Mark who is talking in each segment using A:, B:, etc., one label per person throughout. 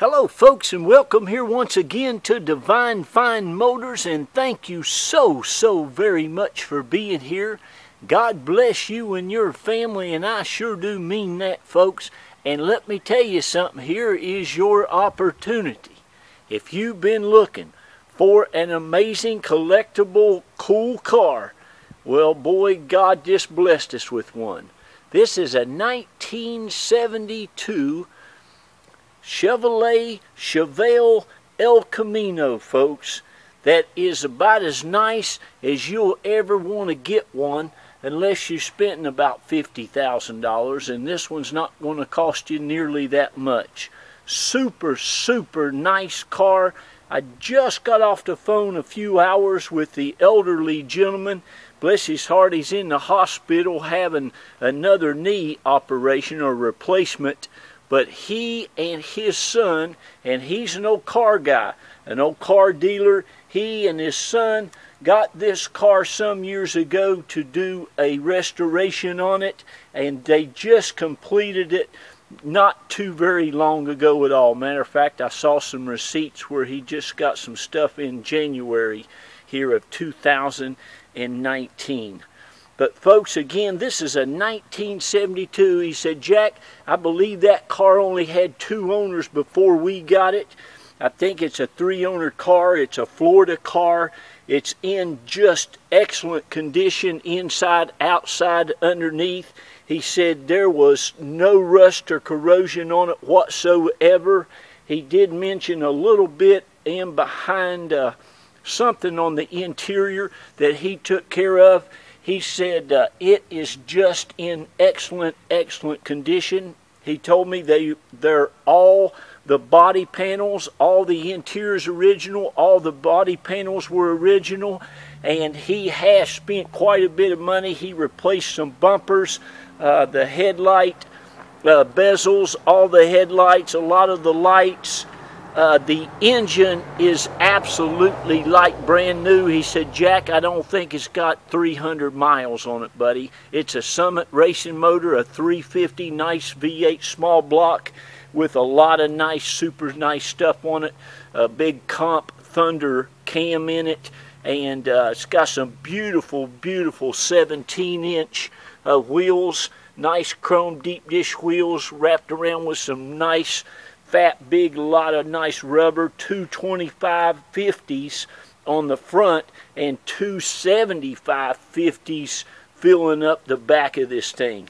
A: Hello folks, and welcome here once again to Divine Fine Motors, and thank you so very much for being here. God bless you and your family, and I sure do mean that, folks. And let me tell you something, here is your opportunity. If you've been looking for an amazing collectible cool car, well boy, God just blessed us with one. This is a 1972 Chevelle El Camino, folks. That is about as nice as you'll ever want to get one, unless you're spending about $50,000, and this one's not going to cost you nearly that much. Super nice car. I just got off the phone a few hours with the elderly gentleman. Bless his heart, he's in the hospital having another knee operation or replacement. But he and his son, and he's an old car guy, an old car dealer, he and his son got this car some years ago to do a restoration on it, and they just completed it not too very long ago at all. Matter of fact, I saw some receipts where he just got some stuff in January here of 2019. But folks, again, this is a 1972. He said, Jack, I believe that car only had 2 owners before we got it. I think it's a 3-owner car. It's a Florida car. It's in just excellent condition, inside, outside, underneath. He said there was no rust or corrosion on it whatsoever. He did mention a little bit in behind something on the interior that he took care of. He said it is just in excellent condition. He told me they're all the body panels, all the interior's original, all the body panels were original, and he has spent quite a bit of money. He replaced some bumpers, the headlight bezels, all the headlights, a lot of the lights. The engine is absolutely like brand new. He said, Jack, I don't think it's got 300 miles on it, buddy. It's a Sumitt racing motor, a 350 nice V-8 small block with a lot of nice, super nice stuff on it. A big comp Thunder cam in it, and it's got some beautiful 17-inch wheels, nice chrome deep dish wheels wrapped around with some nice fat, big, lot of nice rubber, 225 50s on the front and 275 50s filling up the back of this thing.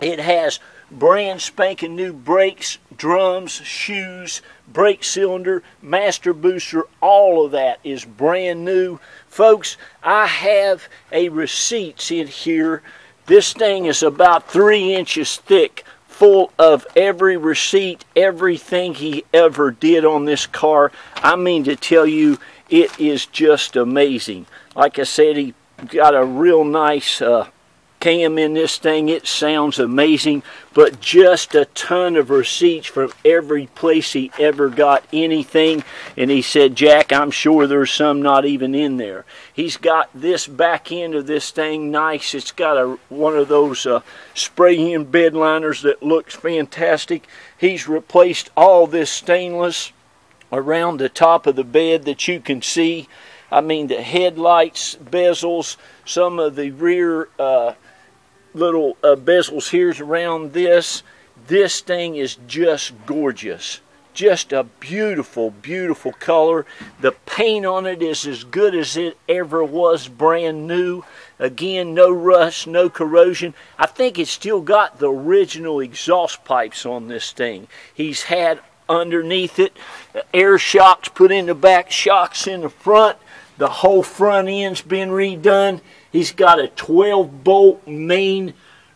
A: It has brand spanking new brakes, drums, shoes, brake cylinder, master booster, all of that is brand new. Folks, I have a receipts in here. This thing is about 3 inches thick, full of every receipt, everything he ever did on this car. I mean to tell you, it is just amazing. Like I said, he got a real nice cam in this thing. It sounds amazing, but just a ton of receipts from every place he ever got anything. And he said, Jack, I'm sure there's some not even in there. He's got this back end of this thing nice. It's got one of those spray-in bed liners that looks fantastic. He's replaced all this stainless around the top of the bed that you can see. I mean, the headlights, bezels, some of the rear little bezels here around this. This thing is just gorgeous. Just a beautiful color. The paint on it is as good as it ever was, brand new. Again, no rust, no corrosion. I think it's still got the original exhaust pipes on this thing. He's had underneath it air shocks put in the back, shocks in the front. The whole front end's been redone. He's got a 12-bolt main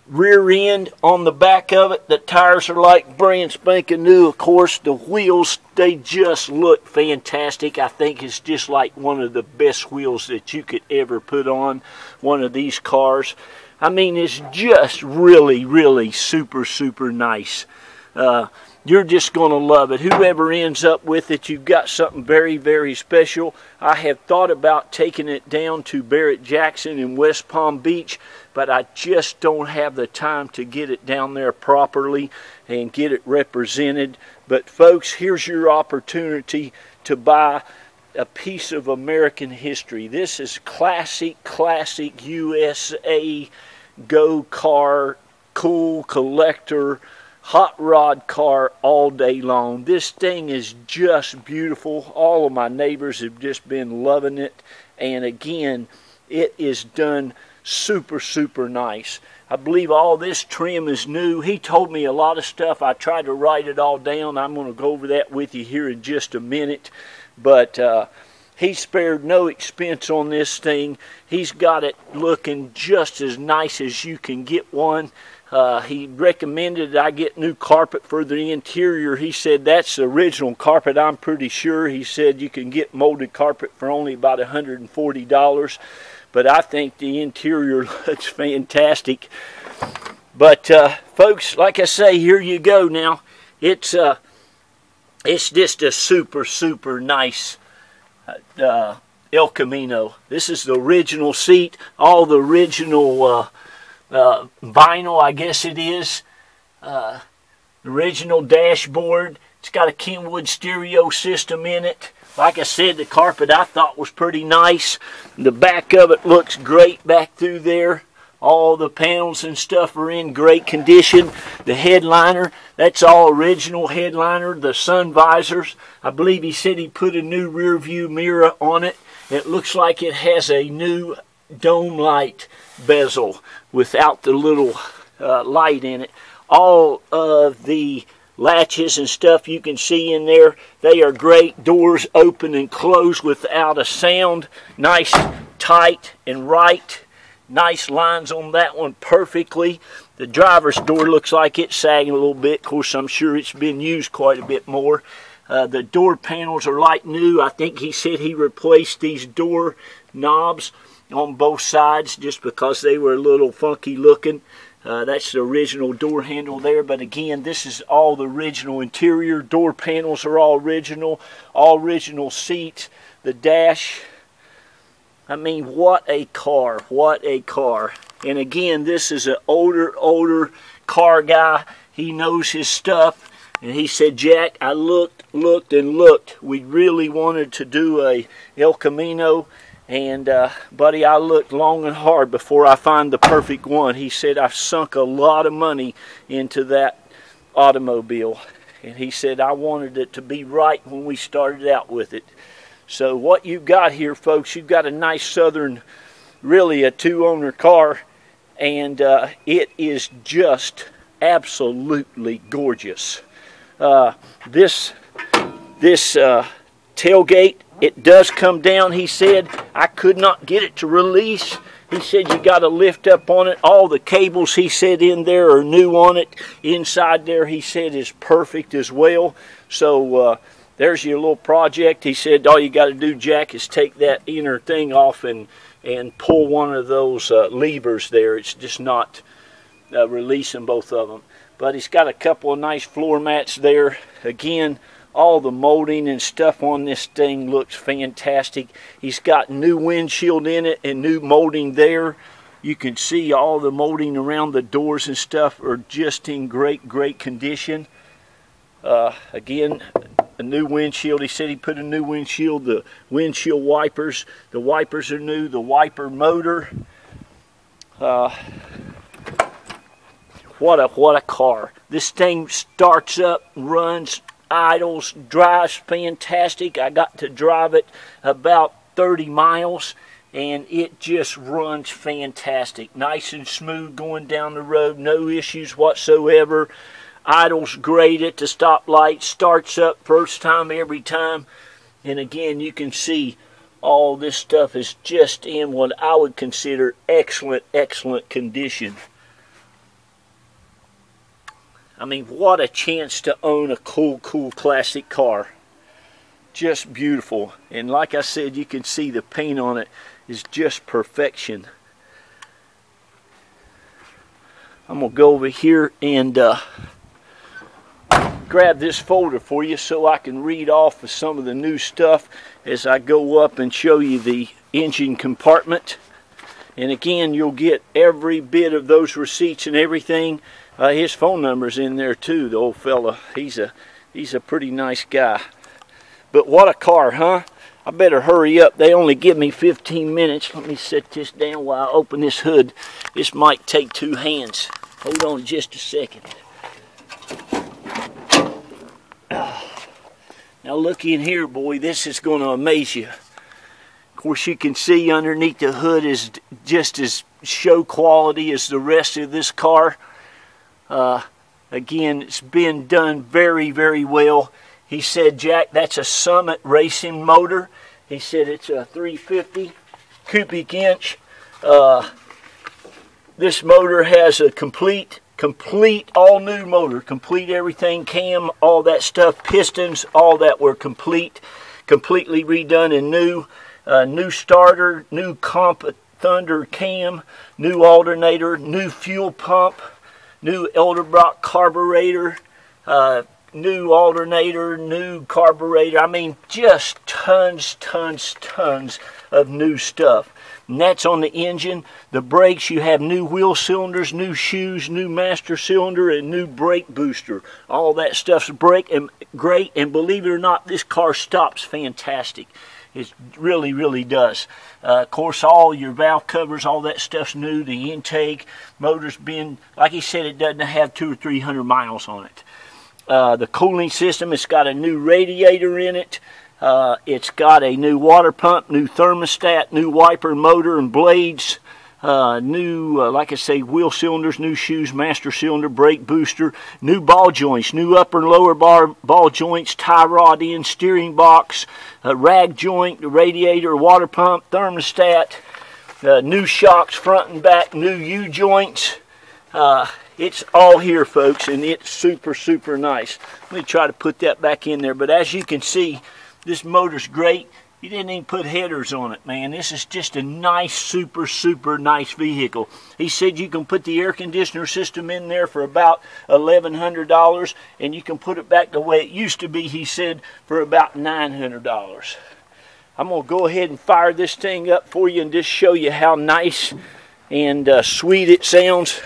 A: rear end on the back of it. The tires are like brand spanking new, of course. The wheels, they just look fantastic. I think it's just like one of the best wheels that you could ever put on one of these cars. I mean, it's just really super nice. You're just going to love it. Whoever ends up with it, you've got something very special. I have thought about taking it down to Barrett-Jackson in West Palm Beach, but I just don't have the time to get it down there properly and get it represented. But folks, here's your opportunity to buy a piece of American history. This is classic USA go car, cool collector, hot rod car all day long. This thing is just beautiful. All of my neighbors have just been loving it. And again, it is done super nice. I believe all this trim is new. He told me a lot of stuff. I tried to write it all down. I'm going to go over that with you here in just a minute. But he spared no expense on this thing. He's got it looking just as nice as you can get one. He recommended I get new carpet for the interior. He said that's the original carpet, I'm pretty sure. He said you can get molded carpet for only about $140. But I think the interior looks fantastic. But folks, like I say, here you go now. It's just a super nice El Camino. This is the original seat, all the original vinyl, I guess it is. Original dashboard. It's got a Kenwood stereo system in it. Like I said, the carpet I thought was pretty nice. The back of it looks great back through there. All the panels and stuff are in great condition. The headliner, that's all original headliner. The sun visors, I believe he said he put a new rear view mirror on it. It looks like it has a new dome light bezel without the little light in it. All of the latches and stuff you can see in there, they are great. Doors open and close without a sound. Nice, tight, and right. Nice lines on that one perfectly. The driver's door looks like it's sagging a little bit. Of course, I'm sure it's been used quite a bit more. The door panels are like new. I think he said he replaced these door knobs on both sides just because they were a little funky looking. That's the original door handle there, but again, this is all the original interior. Door panels are all original seats. The dash, I mean, what a car, what a car. And again, this is an older car guy. He knows his stuff, and he said, Jack, I looked. We really wanted to do a El Camino. And, buddy, I looked long and hard before I find the perfect one. He said, I've sunk a lot of money into that automobile. And he said, I wanted it to be right when we started out with it. So what you've got here, folks, you've got a nice Southern, really a two-owner car. And it is just absolutely gorgeous. This tailgate, it does come down, he said. I could not get it to release. He said you got to lift up on it. All the cables, he said, in there are new on it. Inside there, he said, is perfect as well. So there's your little project. He said all you got to do, Jack, is take that inner thing off and pull one of those levers there. It's just not releasing both of them. But he's got a couple of nice floor mats there. Again, all the molding and stuff on this thing looks fantastic. He's got new windshield in it and new molding there. You can see all the molding around the doors and stuff are just in great condition. Again, a new windshield. He said he put a new windshield. The windshield wipers. The wipers are new. The wiper motor. What a car. This thing starts up, runs, idles, drives fantastic. I got to drive it about 30 miles and it just runs fantastic. Nice and smooth going down the road, no issues whatsoever. Idles great at the stoplight, starts up first time every time. And again, you can see all this stuff is just in what I would consider excellent condition. I mean, what a chance to own a cool classic car. Just beautiful. And like I said, you can see the paint on it is just perfection. I'm going to go over here and grab this folder for you so I can read off of some of the new stuff as I go up and show you the engine compartment. And again, you'll get every bit of those receipts and everything. His phone number's in there too, the old fella. He's He's a pretty nice guy. But what a car, huh? I better hurry up. They only give me 15 minutes. Let me set this down while I open this hood. This might take 2 hands. Hold on just a second. Now look in here, boy. This is going to amaze you. Of course, you can see underneath the hood is just as show quality as the rest of this car. Again, it's been done very, very well. He said, Jack, that's a Sumitt racing motor. He said it's a 350 cubic inch. This motor has a complete all new motor. Complete everything, cam, all that stuff, pistons, all that were completely redone and new. New starter, new comp thunder cam, new alternator, new fuel pump, new Elderbrock carburetor, new alternator, new carburetor. I mean, just tons of new stuff. And that's on the engine. The brakes, you have new wheel cylinders, new shoes, new master cylinder, and new brake booster. All that stuff's great, and believe it or not, this car stops fantastic. It really, really does. Of course, all your valve covers, all that stuff's new. The intake, motor's been, like he said, it doesn't have 200 or 300 miles on it. The cooling system, it's got a new radiator in it. It's got a new water pump, new thermostat, new wiper motor and blades, new, like I say, wheel cylinders, new shoes, master cylinder, brake booster, new ball joints, new upper and lower ball joints, tie rod in, steering box, rag joint, radiator, water pump, thermostat, new shocks front and back, new U-joints. It's all here, folks, and it's super nice. Let me try to put that back in there. But as you can see, this motor's great. He didn't even put headers on it, man. This is just a nice, super nice vehicle. He said you can put the air conditioner system in there for about $1,100, and you can put it back the way it used to be, he said, for about $900. I'm going to go ahead and fire this thing up for you and just show you how nice and sweet it sounds.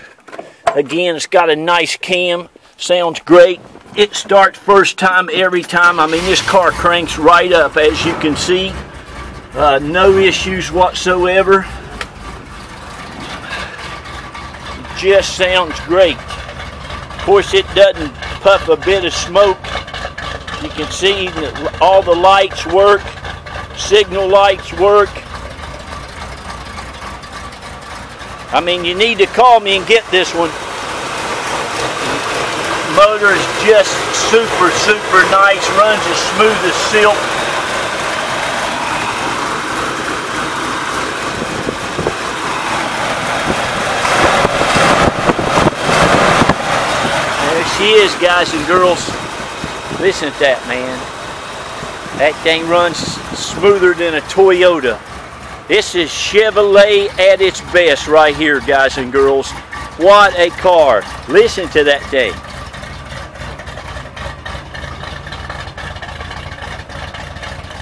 A: Again, it's got a nice cam. Sounds great. It starts first time every time. I mean, this car cranks right up, as you can see. No issues whatsoever. It just sounds great. Of course, it doesn't puff a bit of smoke. You can see that all the lights work. Signal lights work. I mean, you need to call me and get this one. Motor is just super nice, runs as smooth as silk. There she is, guys and girls. Listen to that, man. That thing runs smoother than a Toyota. This is Chevrolet at its best right here, guys and girls. What a car. Listen to that thing.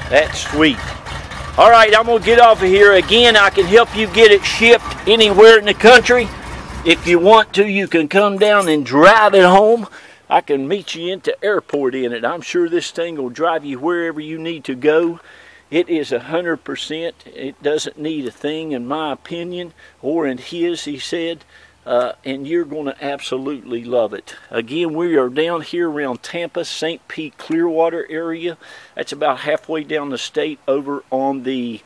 A: That's sweet. All right, I'm going to get off of here. Again, I can help you get it shipped anywhere in the country. If you want to, you can come down and drive it home. I can meet you into airport in it. I'm sure this thing will drive you wherever you need to go. It is 100%. It doesn't need a thing, in my opinion, or in his, he said. And you're going to absolutely love it. Again, we are down here around Tampa, St. Pete, Clearwater area. That's about halfway down the state over on the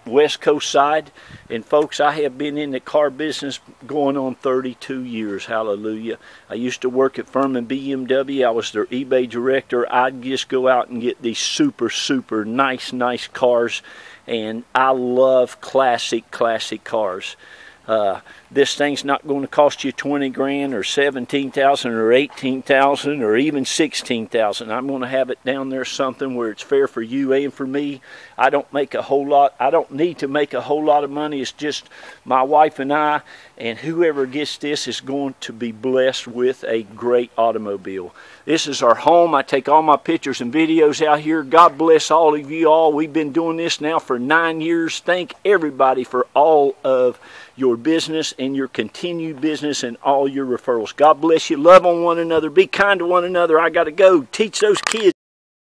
A: west coast side. And folks, I have been in the car business going on 32 years. Hallelujah. I used to work at Furman BMW. I was their eBay director. I'd just go out and get these super nice cars. And I love classic cars. This thing's not going to cost you 20 grand or 17,000 or 18,000 or even 16,000. I'm going to have it down there something where it's fair for you and for me. I don't make a whole lot. I don't need to make a whole lot of money. It's just my wife and I, and whoever gets this is going to be blessed with a great automobile. This is our home. I take all my pictures and videos out here. God bless all of you all. We've been doing this now for 9 years. Thank everybody for all of your business and your continued business and all your referrals. God bless you. Love on one another. Be kind to one another. I got to go teach those kids.